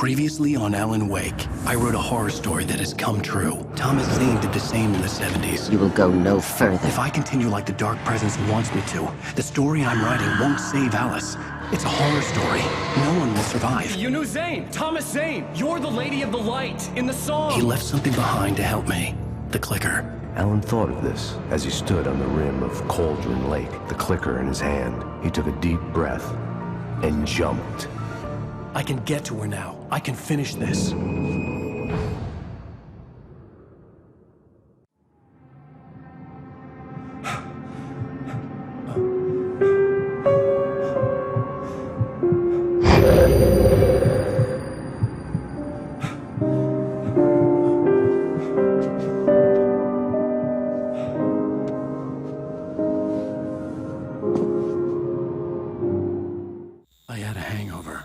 Previously on Alan Wake, I wrote a horror story that has come true. Thomas Zane did the same in the 70s. You will go no further. If I continue like the Dark Presence wants me to, the story I'm writing won't save Alice. It's a horror story. No one will survive. You knew Zane! Thomas Zane! You're the Lady of the Light in the song! He left something behind to help me. The clicker. Alan thought of this as he stood on the rim of Cauldron Lake, the clicker in his hand. He took a deep breath and jumped. I can get to her now. I can finish this. I had a hangover.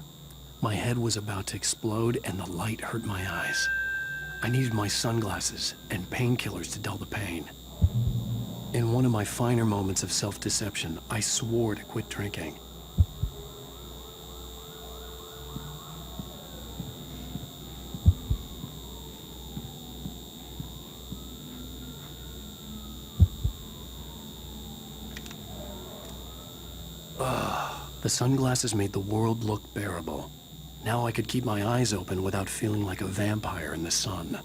My head was about to explode and the light hurt my eyes. I needed my sunglasses and painkillers to dull the pain. In one of my finer moments of self-deception, I swore to quit drinking. The sunglasses made the world look bearable. Now I could keep my eyes open without feeling like a vampire in the sun.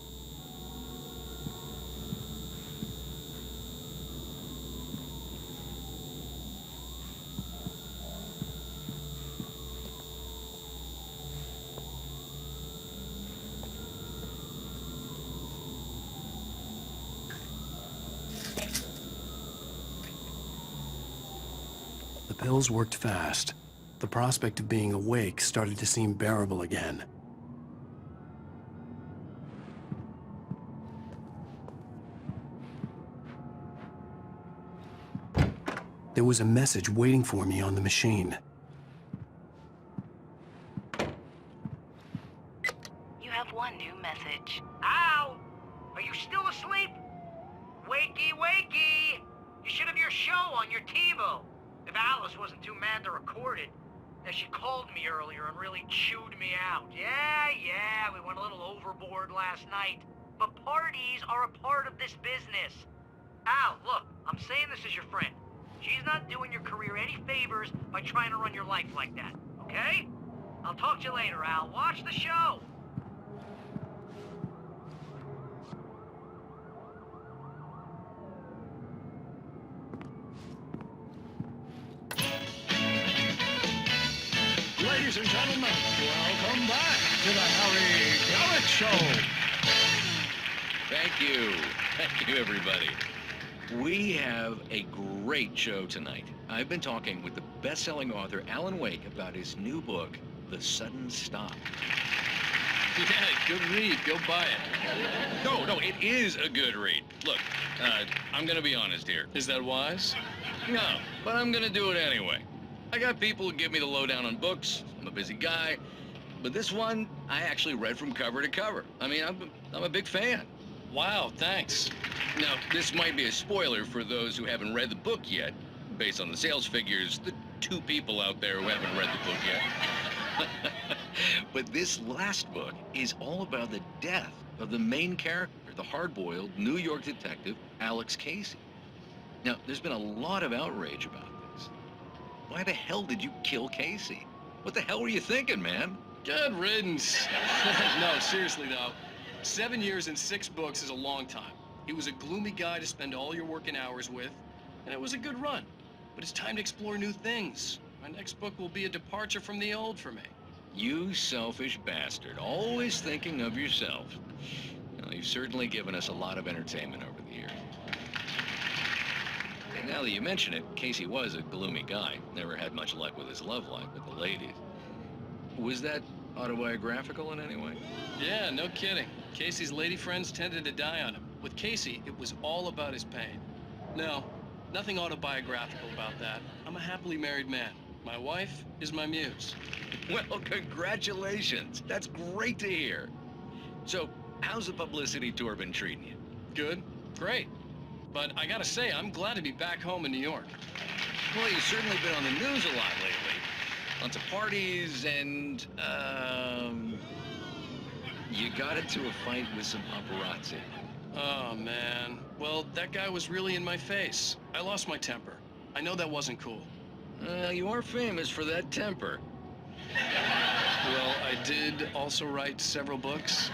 The pills worked fast. The prospect of being awake started to seem bearable again. There was a message waiting for me on the machine. You have one new message. Ow! Are you still asleep? Wakey, wakey! You should have your show on your TiVo. If Alice wasn't too mad to record it, then she called me earlier and really chewed me out. Yeah, we went a little overboard last night. But parties are a part of this business. Al, look, I'm saying this as your friend. She's not doing your career any favors by trying to run your life like that, okay? I'll talk to you later, Al. Watch the show. Ladies and gentlemen, welcome back to the Harry Garrett Show. Thank you. Thank you, everybody. We have a great show tonight. I've been talking with the best-selling author Alan Wake about his new book, The Sudden Stop. Yeah, good read. Go buy it. No, it is a good read. Look, I'm gonna be honest here. Is that wise? No, but I'm gonna do it anyway. I got people who give me the lowdown on books. I'm a busy guy. But this one, I actually read from cover to cover. I mean, I'm a big fan. Wow, thanks. Now, this might be a spoiler for those who haven't read the book yet. Based on the sales figures, the 2 people out there who haven't read the book yet. But this last book is all about the death of the main character, the hard-boiled New York detective, Alex Casey. Now, there's been a lot of outrage about this. Why the hell did you kill Casey? What the hell were you thinking, man? Good riddance. No, seriously, though. 7 years and 6 books is a long time. He was a gloomy guy to spend all your working hours with, and it was a good run. But it's time to explore new things. My next book will be a departure from the old for me. You selfish bastard, always thinking of yourself. Well, you've certainly given us a lot of entertainment over the years. And now that you mention it, Casey was a gloomy guy. Never had much luck with his love life with the ladies. Was that autobiographical in any way? Yeah, no kidding. Casey's lady friends tended to die on him. With Casey, it was all about his pain. No, nothing autobiographical about that. I'm a happily married man. My wife is my muse. Well, congratulations. That's great to hear. So, how's the publicity tour been treating you? Good, great. But I gotta say, I'm glad to be back home in New York. Well, you've certainly been on the news a lot lately. Lots of parties and, You got into a fight with some paparazzi. Oh, man. Well, that guy was really in my face. I lost my temper. I know that wasn't cool. You are famous for that temper. Well, I did also write several books.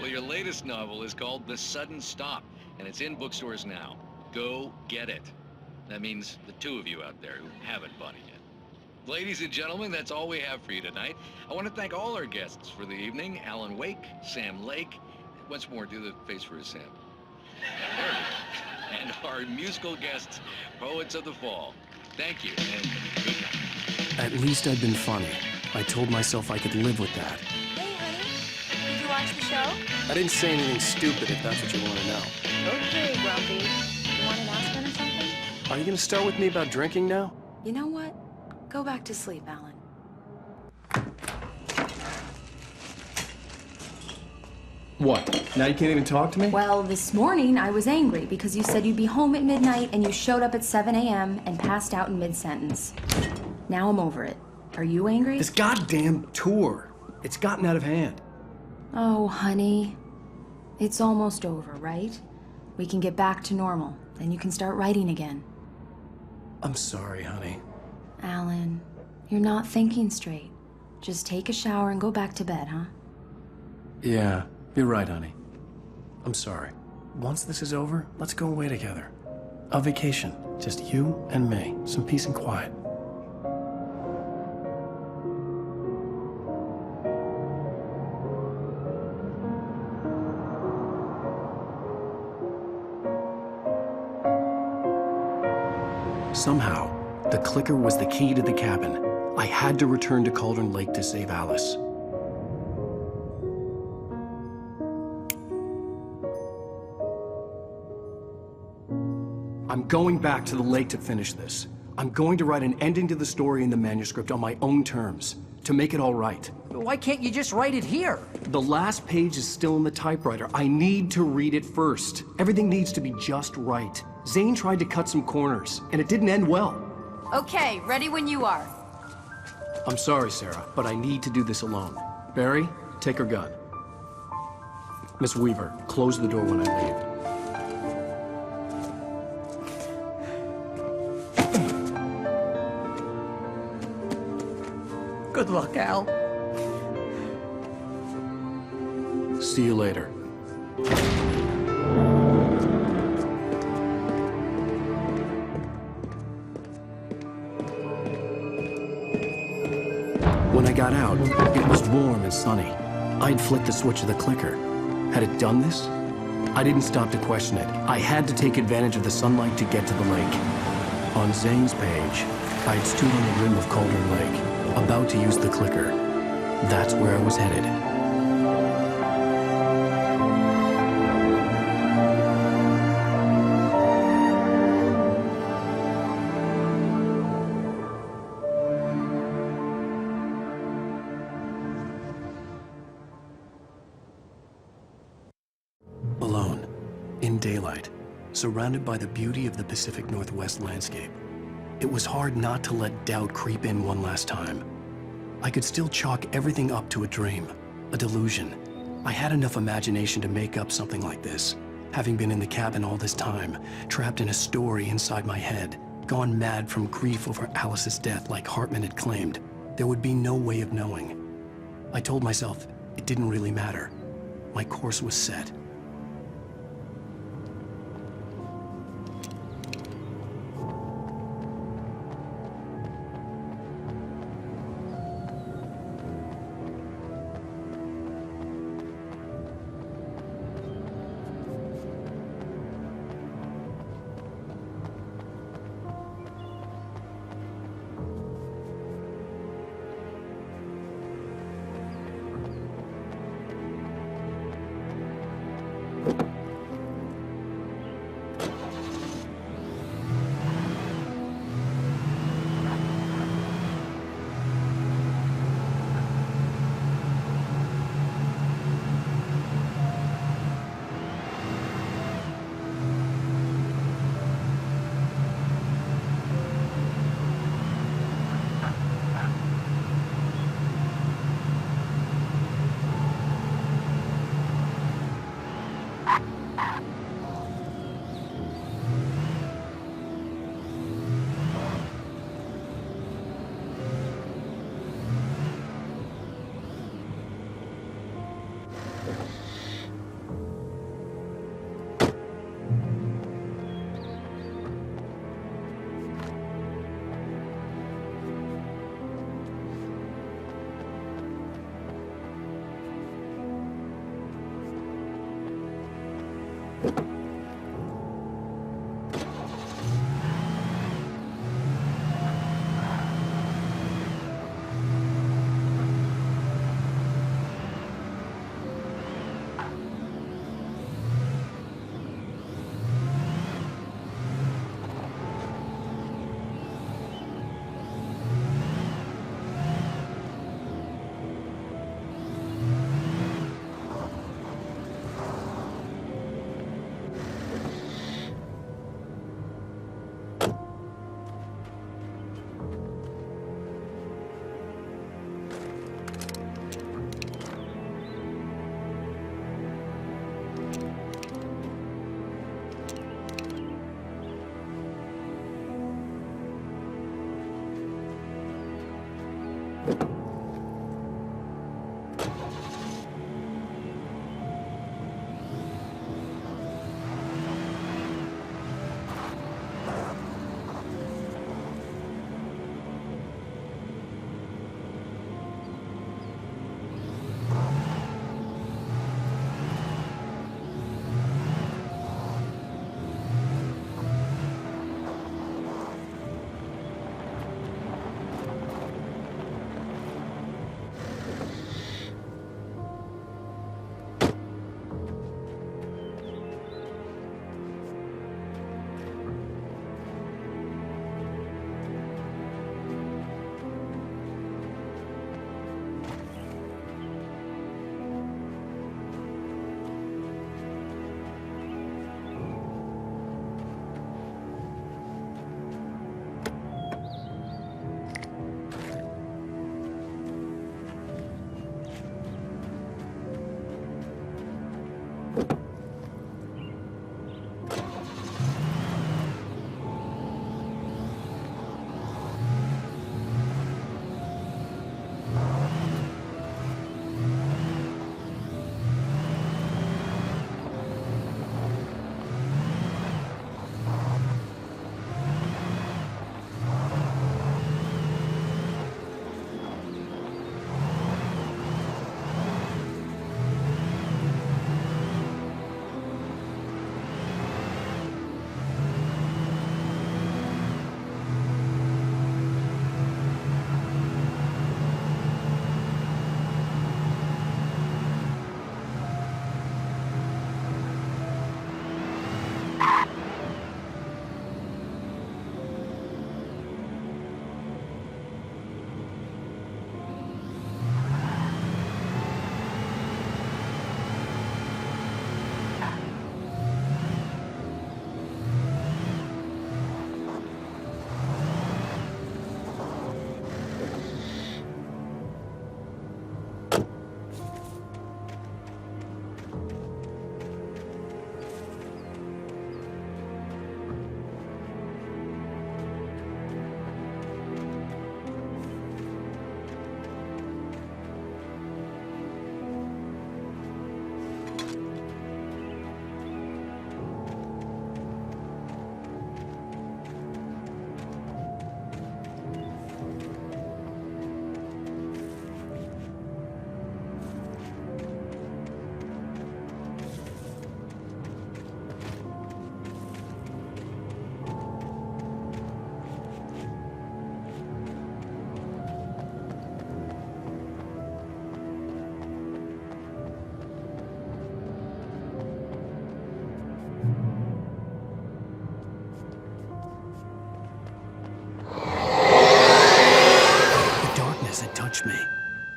Well, your latest novel is called The Sudden Stop, and it's in bookstores now. Go get it. That means the two of you out there who haven't bought it yet. Ladies and gentlemen, that's all we have for you tonight. I want to thank all our guests for the evening. Alan Wake, Sam Lake. Once more, do the face for Sam. There it is. And our musical guests, Poets of the Fall. Thank you, and good night. At least I'd been funny. I told myself I could live with that. Hey, honey. Did you watch the show? I didn't say anything stupid, if that's what you want to know. Okay, Grumpy. You want an aspirin or something? Are you going to start with me about drinking now? You know what? Go back to sleep, Alan. What? Now you can't even talk to me? Well, this morning I was angry because you said you'd be home at midnight and you showed up at 7 a.m. and passed out in mid-sentence. Now I'm over it. Are you angry? This goddamn tour. It's gotten out of hand. Oh, honey. It's almost over, right? We can get back to normal. Then you can start writing again. I'm sorry, honey. Alan, you're not thinking straight. Just take a shower and go back to bed, huh? Yeah, you're right, honey. I'm sorry. Once this is over, let's go away together. A vacation. Just you and me. Some peace and quiet. Somehow, the clicker was the key to the cabin. I had to return to Cauldron Lake to save Alice. I'm going back to the lake to finish this. I'm going to write an ending to the story in the manuscript on my own terms, to make it all right. Why can't you just write it here? The last page is still in the typewriter. I need to read it first. Everything needs to be just right. Zane tried to cut some corners, and it didn't end well. Okay, ready when you are. I'm sorry, Sarah, but I need to do this alone. Barry, take her gun. Miss Weaver, close the door when I leave. Good luck, Al. See you later. When I got out, it was warm and sunny. I'd flicked the switch of the clicker. Had it done this? I didn't stop to question it. I had to take advantage of the sunlight to get to the lake. On Zane's page, I'd stood on the rim of Cauldron Lake, about to use the clicker. That's where I was headed. Alone, in daylight, surrounded by the beauty of the Pacific Northwest landscape. It was hard not to let doubt creep in one last time. I could still chalk everything up to a dream, a delusion. I had enough imagination to make up something like this, having been in the cabin all this time, trapped in a story inside my head, gone mad from grief over Alice's death like Hartman had claimed. There would be no way of knowing. I told myself it didn't really matter. My course was set.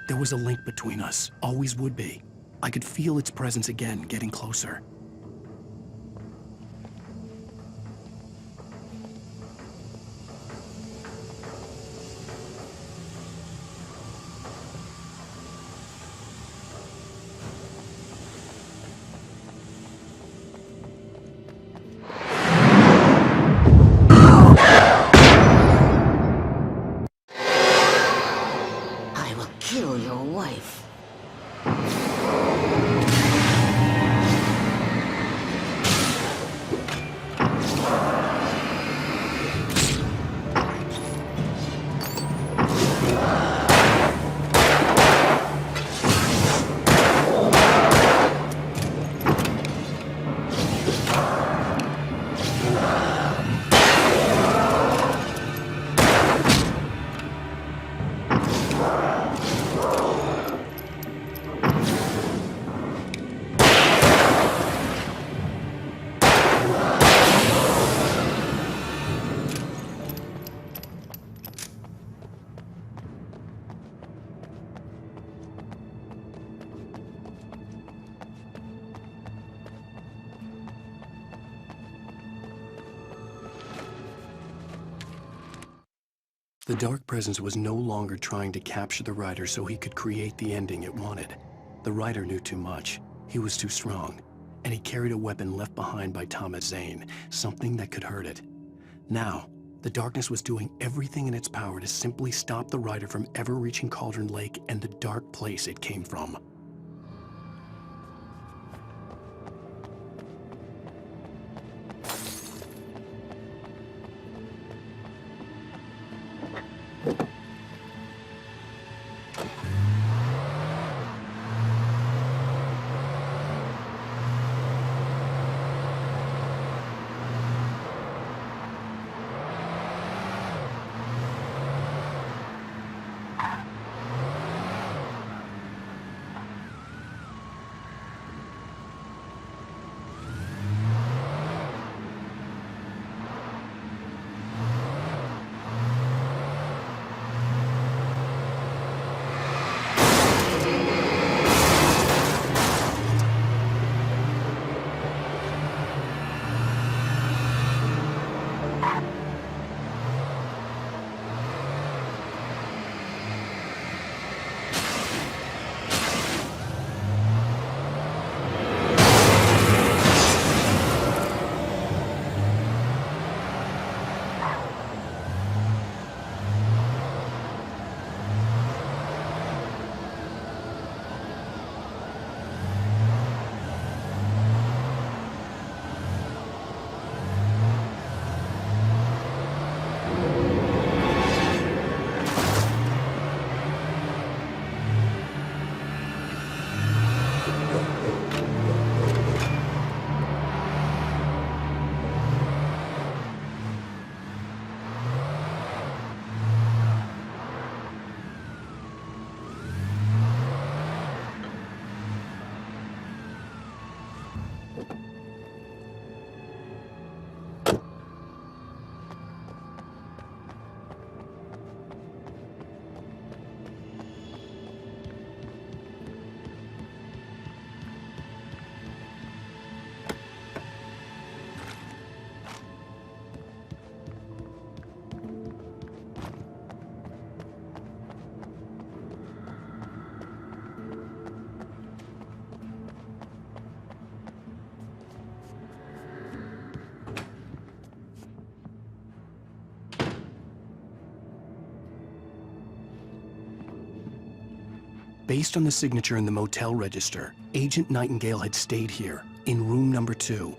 There was a link between us, always would be. I could feel its presence again, getting closer. I will kill your wife. The dark presence was no longer trying to capture the writer so he could create the ending it wanted. The writer knew too much. He was too strong. And he carried a weapon left behind by Thomas Zane, something that could hurt it. Now, the darkness was doing everything in its power to simply stop the writer from ever reaching Cauldron Lake and the dark place it came from. Based on the signature in the motel register, Agent Nightingale had stayed here, in room number 2.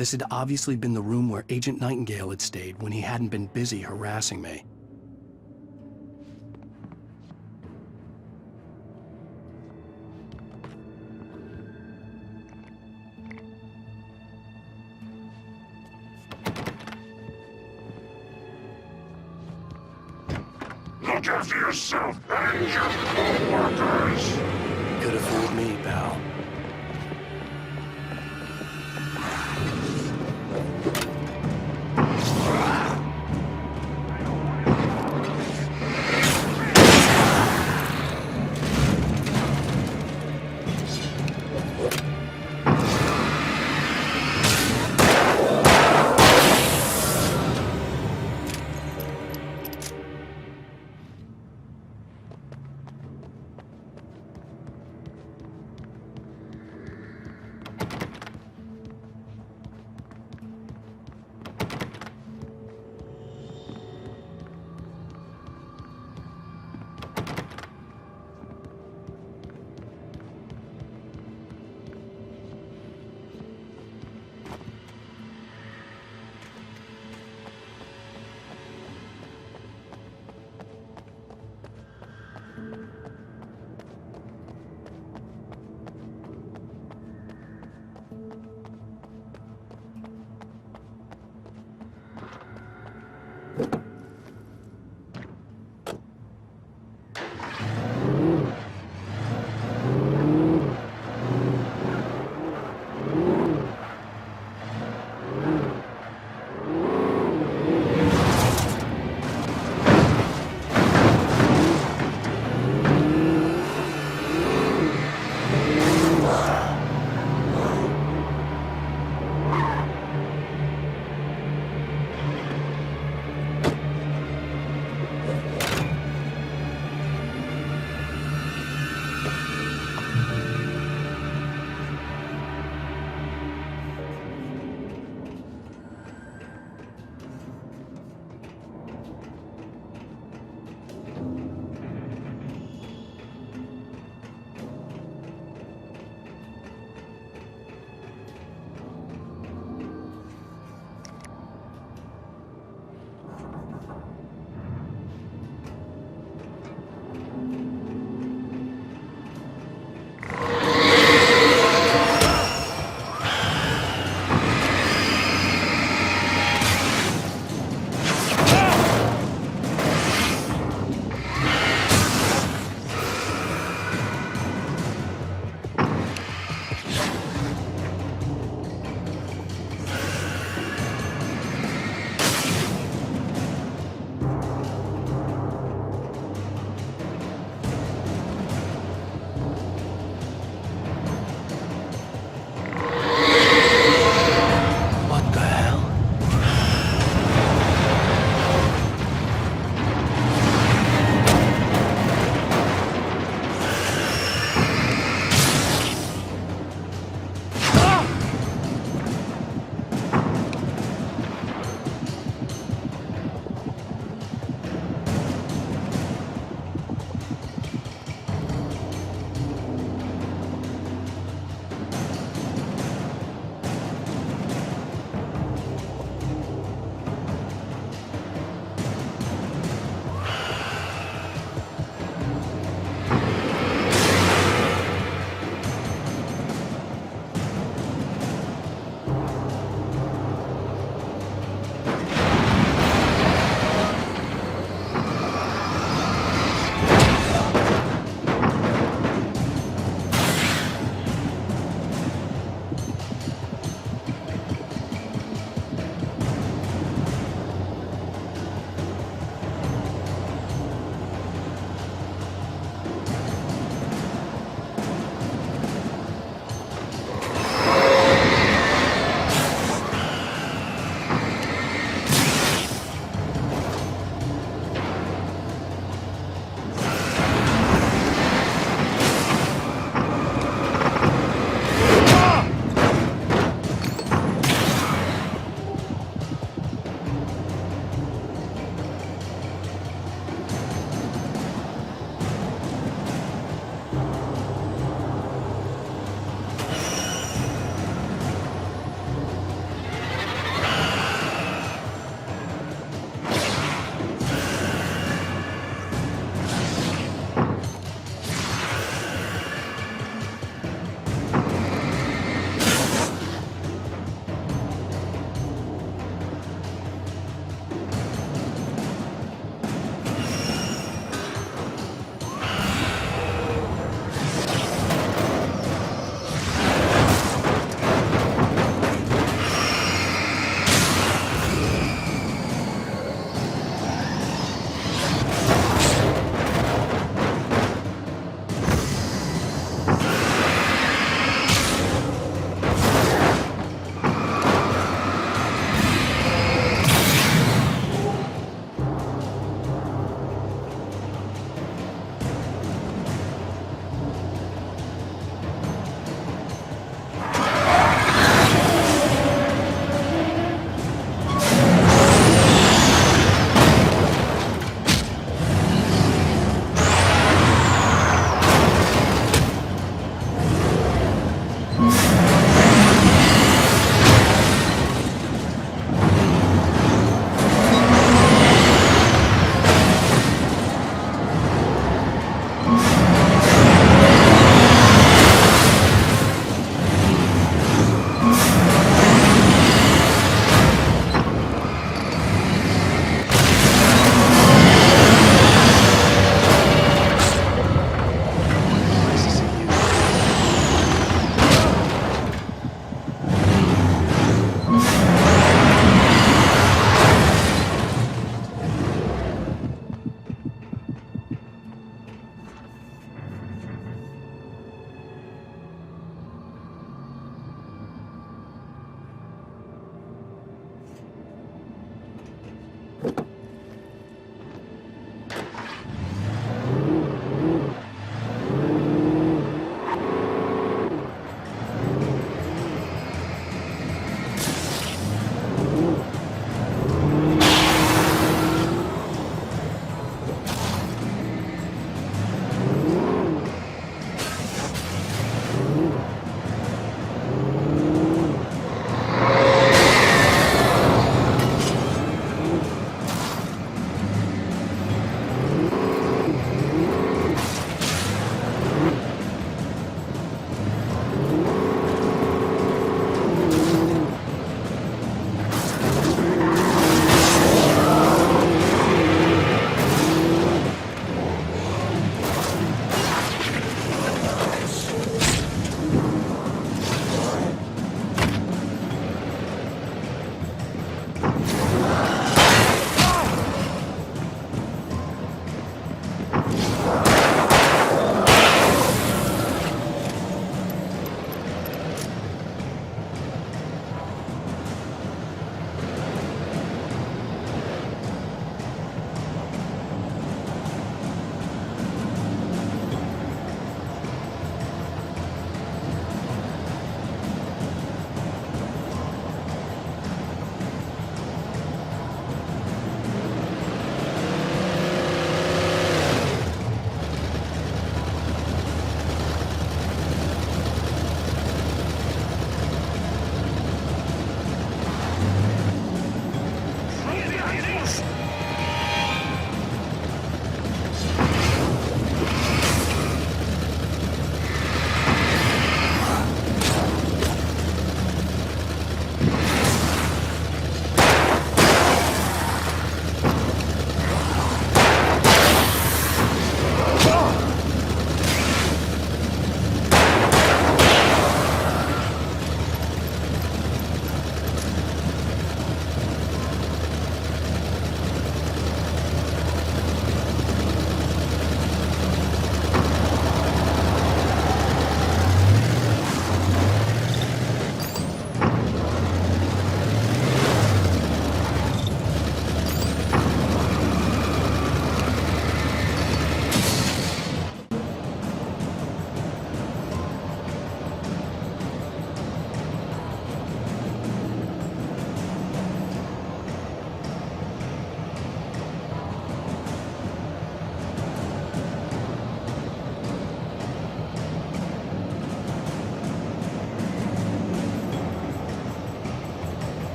This had obviously been the room where Agent Nightingale had stayed when he hadn't been busy harassing me. Look after yourself and your co-workers! Could have fooled me, pal.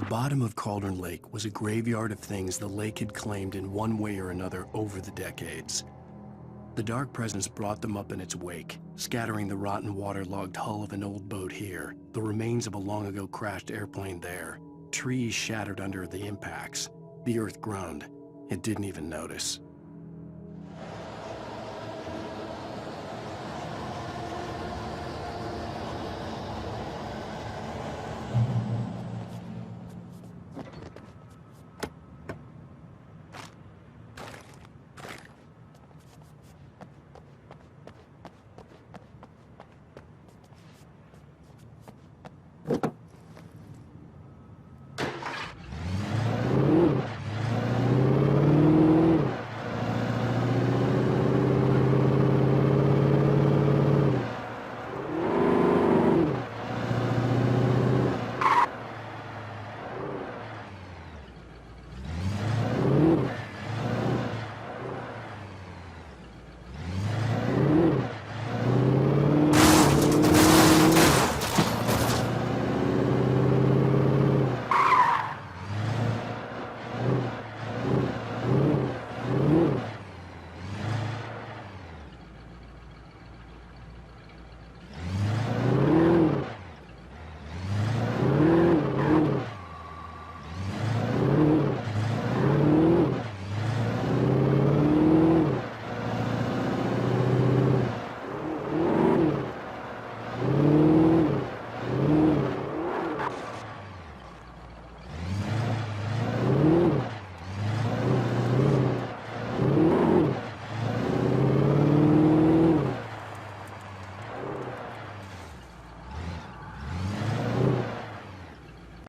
bottom of Cauldron Lake was a graveyard of things the lake had claimed in one way or another over the decades. The dark presence brought them up in its wake, scattering the rotten waterlogged hull of an old boat here, the remains of a long-ago crashed airplane there, trees shattered under the impacts. The earth groaned. It didn't even notice.